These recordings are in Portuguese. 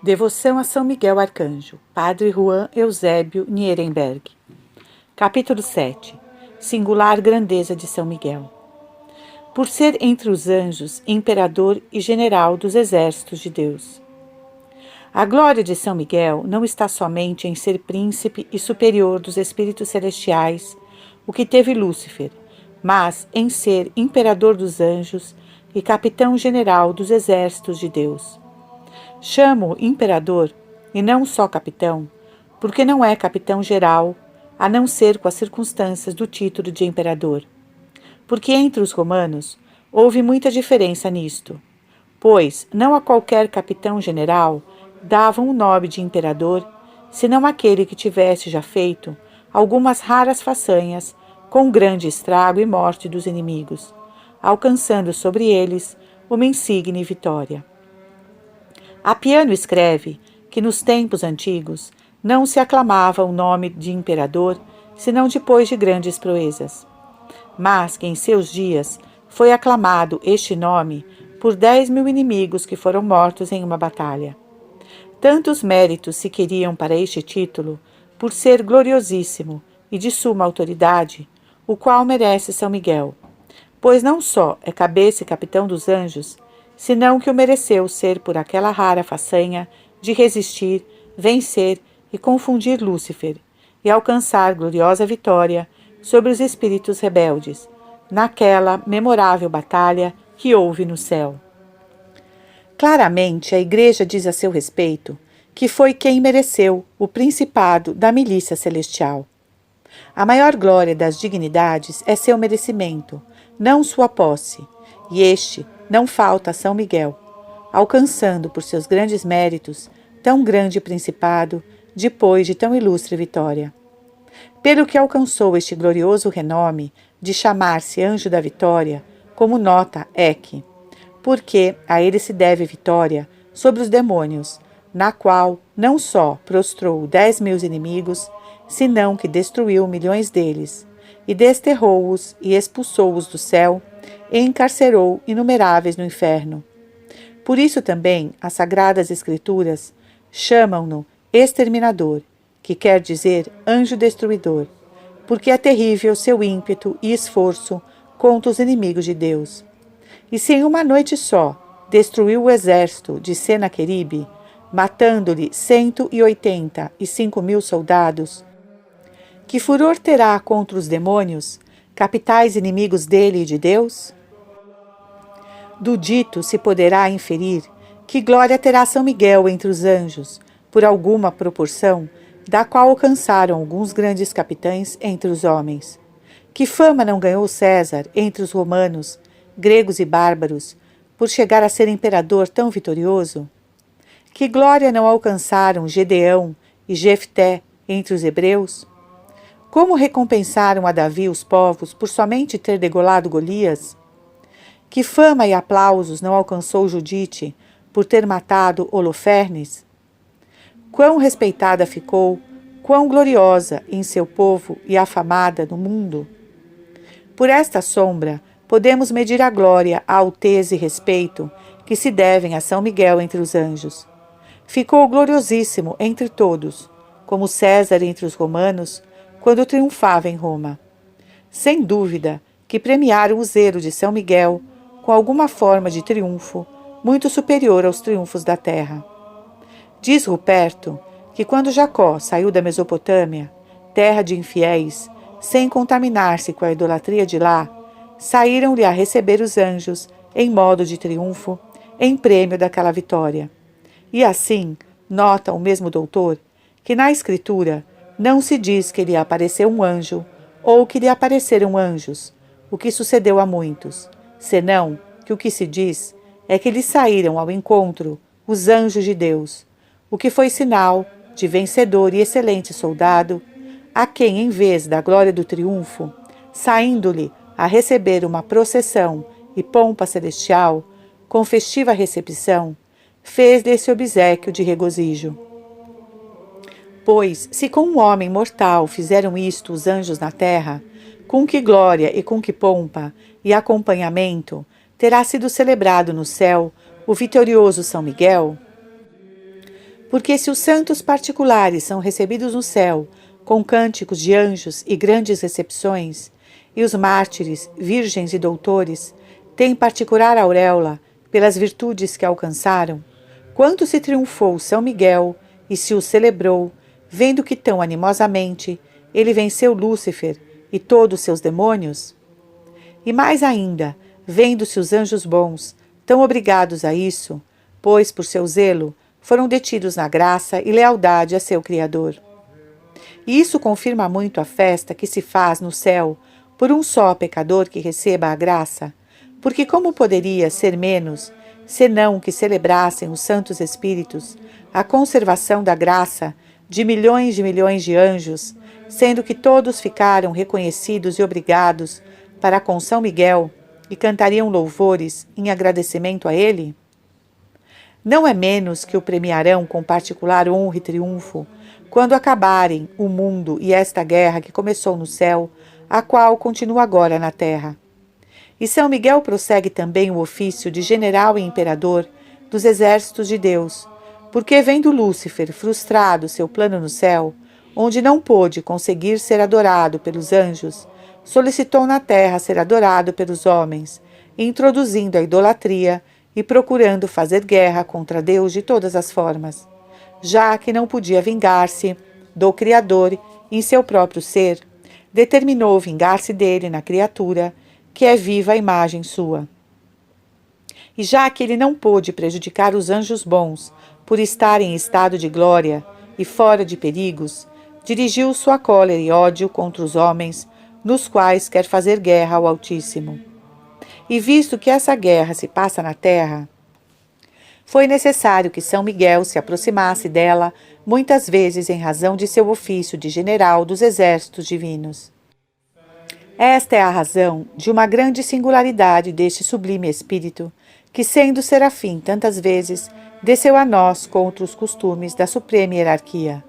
Devoção a São Miguel Arcanjo, Padre Juan Eusébio Nierenberg. Capítulo 7. Singular grandeza de São Miguel. Por ser entre os anjos, imperador e general dos exércitos de Deus. A glória de São Miguel não está somente em ser príncipe e superior dos espíritos celestiais, o que teve Lúcifer, mas em ser imperador dos anjos e capitão-general dos exércitos de Deus. Chamo-o imperador, e não só capitão, porque não é capitão-geral, a não ser com as circunstâncias do título de imperador. Porque entre os romanos houve muita diferença nisto, pois não a qualquer capitão-general davam o nome de imperador, senão aquele que tivesse já feito algumas raras façanhas com grande estrago e morte dos inimigos, alcançando sobre eles uma insigne vitória. Apiano escreve que nos tempos antigos não se aclamava o nome de imperador, senão depois de grandes proezas, mas que em seus dias foi aclamado este nome por 10.000 inimigos que foram mortos em uma batalha. Tantos méritos se queriam para este título, por ser gloriosíssimo e de suma autoridade, o qual merece São Miguel, pois não só é cabeça e capitão dos anjos, senão que o mereceu ser por aquela rara façanha de resistir, vencer e confundir Lúcifer, e alcançar gloriosa vitória sobre os espíritos rebeldes, naquela memorável batalha que houve no céu. Claramente a Igreja diz a seu respeito que foi quem mereceu o principado da milícia celestial. A maior glória das dignidades é seu merecimento, não sua posse, e este não falta a São Miguel, alcançando por seus grandes méritos tão grande principado depois de tão ilustre vitória. Pelo que alcançou este glorioso renome de chamar-se Anjo da Vitória, como nota Eck, porque a ele se deve vitória sobre os demônios, na qual não só prostrou 10.000 inimigos, senão que destruiu milhões deles, e desterrou-os e expulsou-os do céu, e encarcerou inumeráveis no inferno. Por isso também as Sagradas Escrituras chamam-no exterminador, que quer dizer anjo destruidor, porque é terrível seu ímpeto e esforço contra os inimigos de Deus. E se em uma noite só destruiu o exército de Senaqueribe, matando-lhe 185.000 soldados, que furor terá contra os demônios, capitais inimigos dele e de Deus? Do dito se poderá inferir que glória terá São Miguel entre os anjos, por alguma proporção, da qual alcançaram alguns grandes capitães entre os homens. Que fama não ganhou César entre os romanos, gregos e bárbaros, por chegar a ser imperador tão vitorioso? Que glória não alcançaram Gedeão e Jefté entre os hebreus? Como recompensaram a Davi os povos por somente ter degolado Golias? Que fama e aplausos não alcançou Judite por ter matado Holofernes? Quão respeitada ficou, quão gloriosa em seu povo e afamada no mundo? Por esta sombra, podemos medir a glória, a alteza e respeito que se devem a São Miguel entre os anjos. Ficou gloriosíssimo entre todos, como César entre os romanos, quando triunfava em Roma. Sem dúvida que premiaram o zelo de São Miguel com alguma forma de triunfo muito superior aos triunfos da terra. Diz Ruperto que quando Jacó saiu da Mesopotâmia, terra de infiéis, sem contaminar-se com a idolatria de lá, saíram-lhe a receber os anjos, em modo de triunfo, em prêmio daquela vitória. E assim, nota o mesmo doutor, que na Escritura não se diz que lhe apareceu um anjo, ou que lhe apareceram anjos, o que sucedeu a muitos, senão que o que se diz é que lhe saíram ao encontro os anjos de Deus, o que foi sinal de vencedor e excelente soldado, a quem, em vez da glória do triunfo, saindo-lhe a receber uma processão e pompa celestial, com festiva recepção, fez desse obséquio de regozijo. Pois, se com um homem mortal fizeram isto os anjos na terra, com que glória e com que pompa e acompanhamento terá sido celebrado no céu o vitorioso São Miguel? Porque se os santos particulares são recebidos no céu com cânticos de anjos e grandes recepções, e os mártires, virgens e doutores têm particular auréola pelas virtudes que alcançaram, quanto se triunfou São Miguel e se o celebrou, vendo que tão animosamente ele venceu Lúcifer e todos seus demônios? E mais ainda, vendo-se os anjos bons, tão obrigados a isso, pois, por seu zelo, foram detidos na graça e lealdade a seu Criador. E isso confirma muito a festa que se faz no céu por um só pecador que receba a graça, porque como poderia ser menos, senão que celebrassem os santos espíritos a conservação da graça de milhões de anjos, sendo que todos ficaram reconhecidos e obrigados para com São Miguel e cantariam louvores em agradecimento a ele? Não é menos que o premiarão com particular honra e triunfo, quando acabarem o mundo e esta guerra que começou no céu, a qual continua agora na terra. E São Miguel prossegue também o ofício de general e imperador dos exércitos de Deus, porque vendo Lúcifer frustrado seu plano no céu, onde não pôde conseguir ser adorado pelos anjos, solicitou na terra ser adorado pelos homens, introduzindo a idolatria e procurando fazer guerra contra Deus de todas as formas. Já que não podia vingar-se do Criador em seu próprio ser, determinou vingar-se dele na criatura, que é viva a imagem sua. E já que ele não pôde prejudicar os anjos bons, por estar em estado de glória e fora de perigos, dirigiu sua cólera e ódio contra os homens, nos quais quer fazer guerra ao Altíssimo. E visto que essa guerra se passa na terra, foi necessário que São Miguel se aproximasse dela muitas vezes em razão de seu ofício de general dos exércitos divinos. Esta é a razão de uma grande singularidade deste sublime espírito, que, sendo serafim tantas vezes, desceu a nós contra os costumes da suprema hierarquia.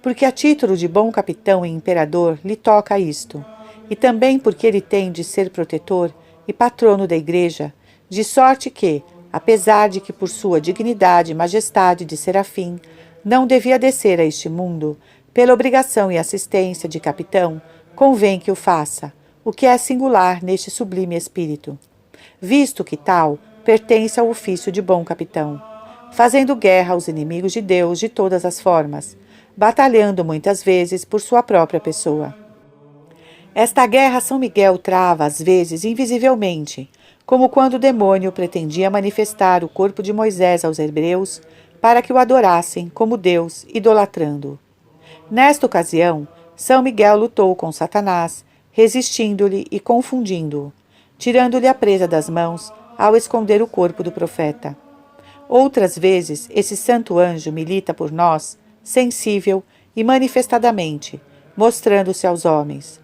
Porque a título de bom capitão e imperador lhe toca isto, e também porque ele tem de ser protetor e patrono da Igreja, de sorte que, apesar de que por sua dignidade e majestade de serafim não devia descer a este mundo, pela obrigação e assistência de capitão, convém que o faça, o que é singular neste sublime espírito, visto que tal pertence ao ofício de bom capitão, fazendo guerra aos inimigos de Deus de todas as formas, batalhando muitas vezes por sua própria pessoa. Esta guerra São Miguel trava às vezes invisivelmente, como quando o demônio pretendia manifestar o corpo de Moisés aos hebreus para que o adorassem como Deus, idolatrando-o. Nesta ocasião, São Miguel lutou com Satanás, resistindo-lhe e confundindo-o, tirando-lhe a presa das mãos ao esconder o corpo do profeta. Outras vezes, esse santo anjo milita por nós, sensível e manifestadamente, mostrando-se aos homens.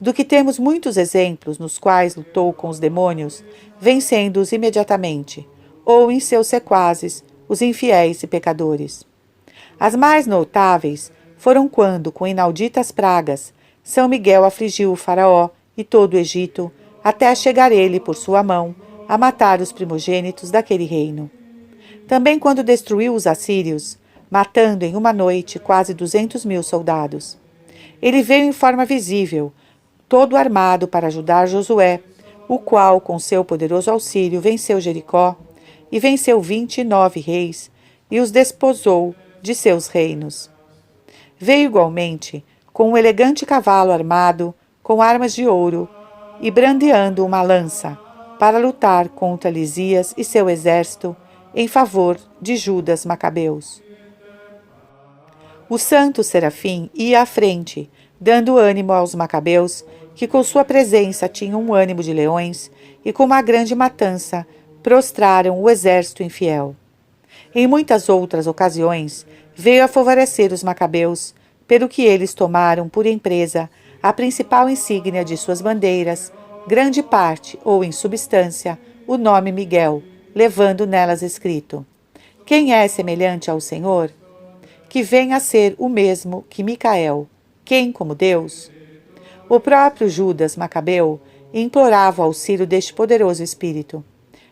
Do que temos muitos exemplos nos quais lutou com os demônios, vencendo-os imediatamente, ou em seus sequazes, os infiéis e pecadores. As mais notáveis foram quando, com inauditas pragas, São Miguel afligiu o faraó e todo o Egito, até chegar ele, por sua mão, a matar os primogênitos daquele reino. Também quando destruiu os assírios, matando em uma noite quase 200.000 soldados. Ele veio em forma visível, todo armado para ajudar Josué, o qual, com seu poderoso auxílio, venceu Jericó, e venceu 29 reis, e os desposou de seus reinos. Veio igualmente com um elegante cavalo armado, com armas de ouro, e brandeando uma lança, para lutar contra Lisias e seu exército, em favor de Judas Macabeus. O santo serafim ia à frente, dando ânimo aos macabeus, que com sua presença tinham um ânimo de leões, e com uma grande matança prostraram o exército infiel. Em muitas outras ocasiões, veio a favorecer os macabeus, pelo que eles tomaram por empresa a principal insígnia de suas bandeiras, grande parte, ou em substância, o nome Miguel, levando nelas escrito: quem é semelhante ao Senhor? Que venha a ser o mesmo que Micael, quem como Deus? O próprio Judas Macabeu implorava o auxílio deste poderoso espírito.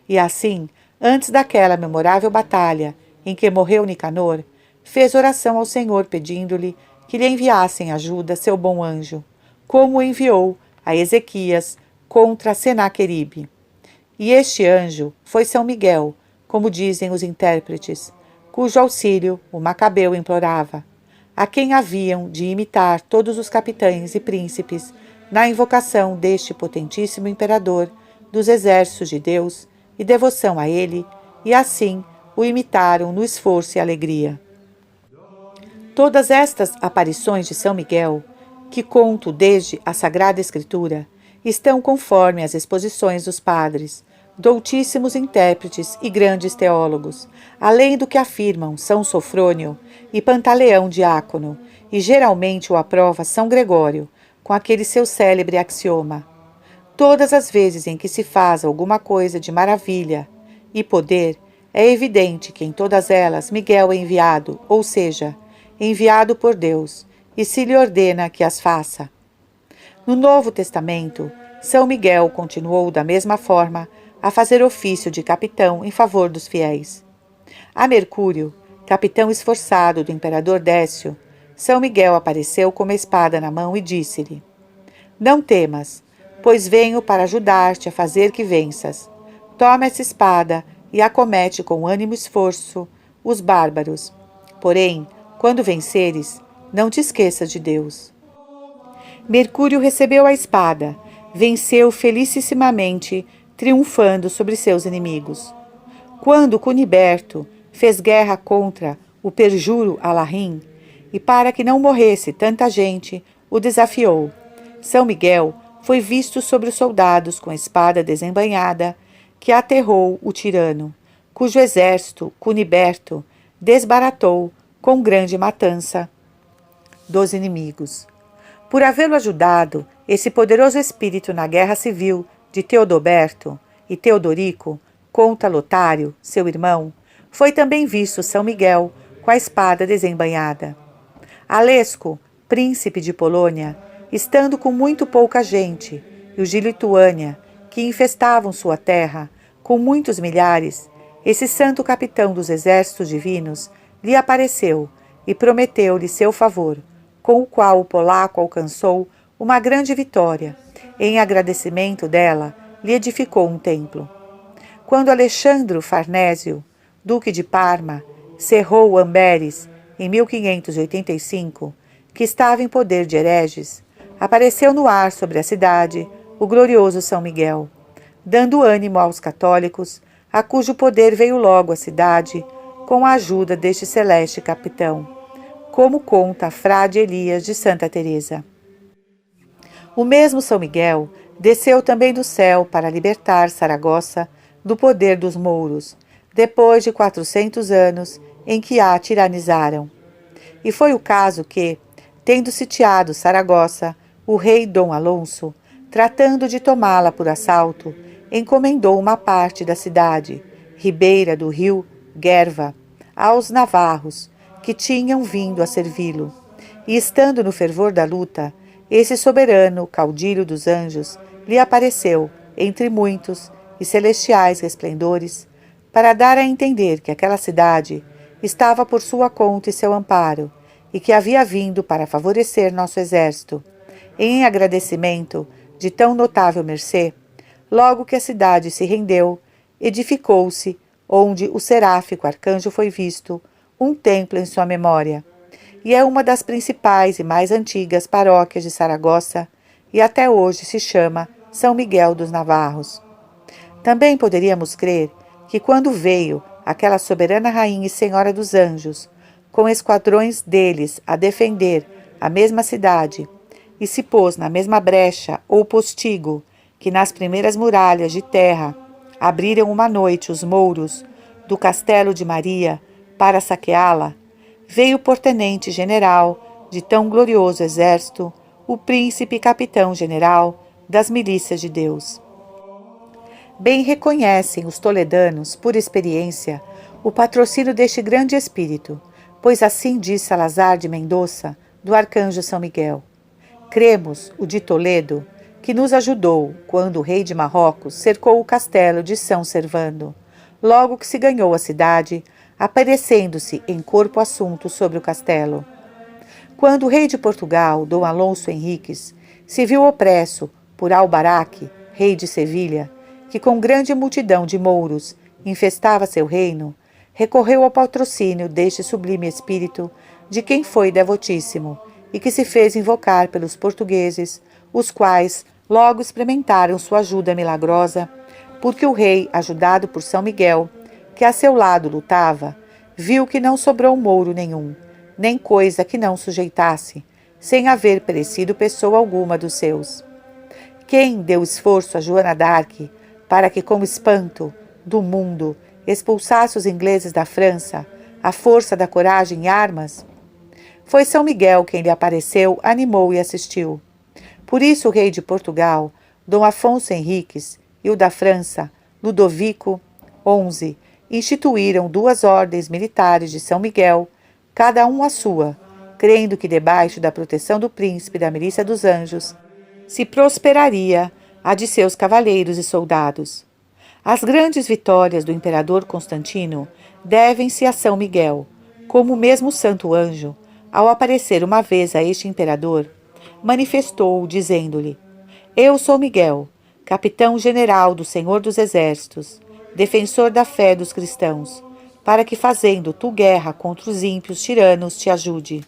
E assim, antes daquela memorável batalha em que morreu Nicanor, fez oração ao Senhor pedindo-lhe que lhe enviassem ajuda seu bom anjo, como o enviou a Ezequias contra Senaqueribe. E este anjo foi São Miguel, como dizem os intérpretes, cujo auxílio o Macabeu implorava, a quem haviam de imitar todos os capitães e príncipes na invocação deste potentíssimo imperador dos exércitos de Deus e devoção a ele, e assim o imitaram no esforço e alegria. Todas estas aparições de São Miguel, que conto desde a Sagrada Escritura, estão conforme as exposições dos padres, doutíssimos intérpretes e grandes teólogos, além do que afirmam São Sofrônio e Pantaleão Diácono, e geralmente o aprova São Gregório, com aquele seu célebre axioma: todas as vezes em que se faz alguma coisa de maravilha e poder, é evidente que em todas elas Miguel é enviado, ou seja, enviado por Deus, e se lhe ordena que as faça. No Novo Testamento, São Miguel continuou da mesma forma a fazer ofício de capitão em favor dos fiéis. A Mercúrio, capitão esforçado do imperador Décio, São Miguel apareceu com uma espada na mão e disse-lhe: não temas, pois venho para ajudar-te a fazer que venças. Toma essa espada e acomete com ânimo e esforço os bárbaros. Porém, quando venceres, não te esqueças de Deus. Mercúrio recebeu a espada, venceu felicissimamente, triunfando sobre seus inimigos. Quando Cuniberto fez guerra contra o perjuro Alarrim, e para que não morresse tanta gente, o desafiou, São Miguel foi visto sobre os soldados com a espada desembainhada, que aterrou o tirano, cujo exército Cuniberto desbaratou com grande matança dos inimigos. Por havê-lo ajudado, esse poderoso espírito na guerra civil de Teodoberto e Teodorico contra Lotário, seu irmão, foi também visto São Miguel com a espada desembainhada. Alesco, príncipe de Polônia, estando com muito pouca gente, e os de Lituânia, que infestavam sua terra, com muitos milhares, esse santo capitão dos exércitos divinos lhe apareceu e prometeu-lhe seu favor, com o qual o polaco alcançou uma grande vitória. Em agradecimento dela, lhe edificou um templo. Quando Alexandro Farnésio, duque de Parma, cerrou Amberes em 1585, que estava em poder de hereges, apareceu no ar sobre a cidade o glorioso São Miguel, dando ânimo aos católicos, a cujo poder veio logo a cidade, com a ajuda deste celeste capitão, como conta Frade Elias de Santa Teresa. O mesmo São Miguel desceu também do céu para libertar Saragossa do poder dos mouros, depois de 400 anos em que a tiranizaram. E foi o caso que, tendo sitiado Saragossa, o rei Dom Alonso, tratando de tomá-la por assalto, encomendou uma parte da cidade, ribeira do rio Guerva, aos navarros, que tinham vindo a servi-lo. E estando no fervor da luta, esse soberano caudilho dos anjos lhe apareceu, entre muitos e celestiais resplendores, para dar a entender que aquela cidade estava por sua conta e seu amparo, e que havia vindo para favorecer nosso exército. Em agradecimento de tão notável mercê, logo que a cidade se rendeu, edificou-se, onde o seráfico arcanjo foi visto, um templo em sua memória, e é uma das principais e mais antigas paróquias de Saragossa, e até hoje se chama São Miguel dos Navarros. Também poderíamos crer que quando veio aquela soberana rainha e senhora dos anjos, com esquadrões deles a defender a mesma cidade, e se pôs na mesma brecha ou postigo que nas primeiras muralhas de terra abriram uma noite os mouros do castelo de Maria para saqueá-la, veio o portenente general de tão glorioso exército, o príncipe capitão-general das milícias de Deus. Bem reconhecem os toledanos, por experiência, o patrocínio deste grande espírito, pois assim diz Salazar de Mendoza, do arcanjo São Miguel. Cremos, o de Toledo, que nos ajudou quando o rei de Marrocos cercou o castelo de São Servando, logo que se ganhou a cidade, aparecendo-se em corpo assunto sobre o castelo. Quando o rei de Portugal, Dom Alonso Henriques, se viu opresso por Albaraque, rei de Sevilha, que com grande multidão de mouros infestava seu reino, recorreu ao patrocínio deste sublime espírito, de quem foi devotíssimo, e que se fez invocar pelos portugueses, os quais logo experimentaram sua ajuda milagrosa, porque o rei, ajudado por São Miguel, que a seu lado lutava, viu que não sobrou mouro nenhum, nem coisa que não sujeitasse, sem haver perecido pessoa alguma dos seus. Quem deu esforço a Joana d'Arc para que, como espanto do mundo, expulsasse os ingleses da França, à força da coragem e armas? Foi São Miguel quem lhe apareceu, animou e assistiu. Por isso o rei de Portugal, Dom Afonso Henriques, e o da França, Ludovico XI, instituíram 2 ordens militares de São Miguel, cada um a sua, crendo que debaixo da proteção do príncipe da milícia dos anjos se prosperaria a de seus cavaleiros e soldados. As grandes vitórias do imperador Constantino devem-se a São Miguel, como o mesmo santo anjo, ao aparecer uma vez a este imperador, manifestou, dizendo-lhe: Eu sou Miguel, capitão-general do Senhor dos Exércitos, defensor da fé dos cristãos, para que, fazendo tu guerra contra os ímpios tiranos, te ajude.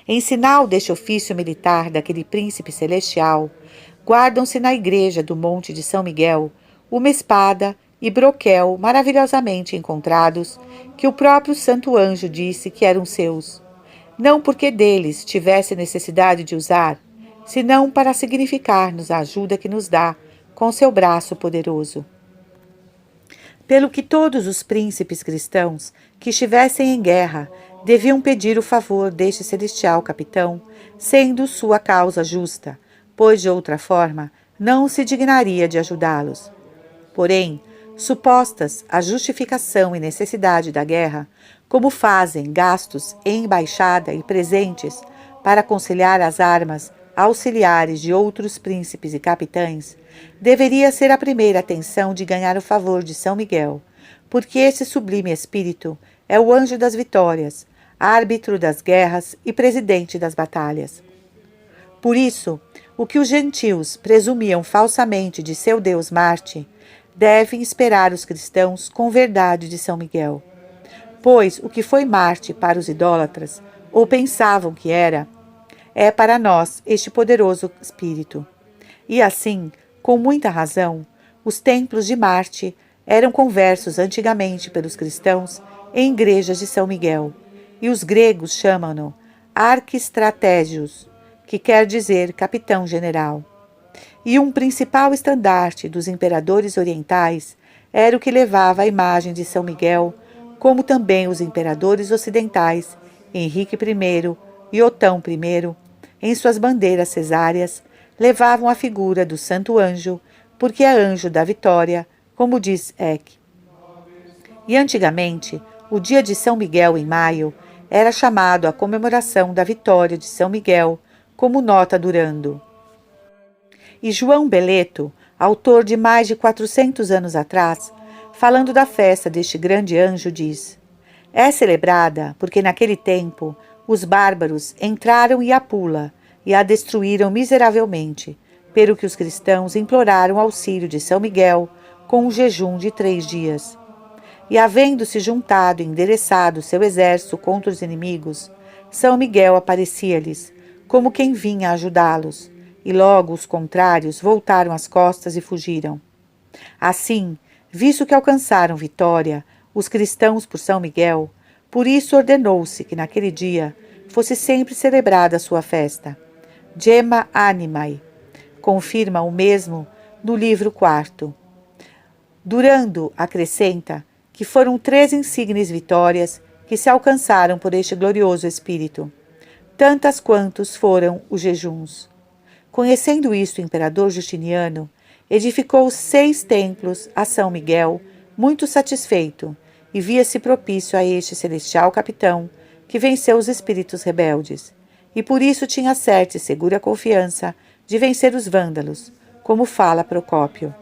Em sinal deste ofício militar daquele príncipe celestial, guardam-se na igreja do Monte de São Miguel uma espada e broquel maravilhosamente encontrados, que o próprio santo anjo disse que eram seus, não porque deles tivesse necessidade de usar, senão para significar-nos a ajuda que nos dá com seu braço poderoso. Pelo que todos os príncipes cristãos que estivessem em guerra deviam pedir o favor deste celestial capitão, sendo sua causa justa, pois de outra forma não se dignaria de ajudá-los. Porém, supostas a justificação e necessidade da guerra, como fazem gastos em embaixada e presentes para conciliar as armas auxiliares de outros príncipes e capitães, deveria ser a primeira atenção de ganhar o favor de São Miguel, porque esse sublime espírito é o anjo das vitórias, árbitro das guerras e presidente das batalhas. Por isso, o que os gentios presumiam falsamente de seu Deus Marte, devem esperar os cristãos com verdade de São Miguel. Pois o que foi Marte para os idólatras, ou pensavam que era, é para nós este poderoso espírito. E assim, com muita razão, os templos de Marte eram conversos antigamente pelos cristãos em igrejas de São Miguel, e os gregos chamam-no Arquistratégios, que quer dizer capitão-general. E um principal estandarte dos imperadores orientais era o que levava a imagem de São Miguel, como também os imperadores ocidentais, Henrique I e Otão I, em suas bandeiras cesáreas, levavam a figura do santo anjo, porque é anjo da vitória, como diz Eck. E antigamente, o dia de São Miguel em maio era chamado a comemoração da vitória de São Miguel, como nota Durando. E João Beleto, autor de mais de 400 anos atrás, falando da festa deste grande anjo, diz: É celebrada porque naquele tempo os bárbaros entraram em Apula e a destruíram miseravelmente, pelo que os cristãos imploraram auxílio de São Miguel com um jejum de 3 dias. E havendo-se juntado e endereçado seu exército contra os inimigos, São Miguel aparecia-lhes, como quem vinha ajudá-los, e logo os contrários voltaram as costas e fugiram. Assim, visto que alcançaram vitória, os cristãos por São Miguel, por isso ordenou-se que naquele dia fosse sempre celebrada a sua festa. Gemma Animae, confirma o mesmo no livro 4. Durando acrescenta que foram 3 insignes vitórias que se alcançaram por este glorioso espírito, tantas quantos foram os jejuns. Conhecendo isto, o imperador Justiniano edificou 6 templos a São Miguel, muito satisfeito, e via-se propício a este celestial capitão, que venceu os espíritos rebeldes, e por isso tinha certa e segura confiança de vencer os vândalos, como fala Procópio.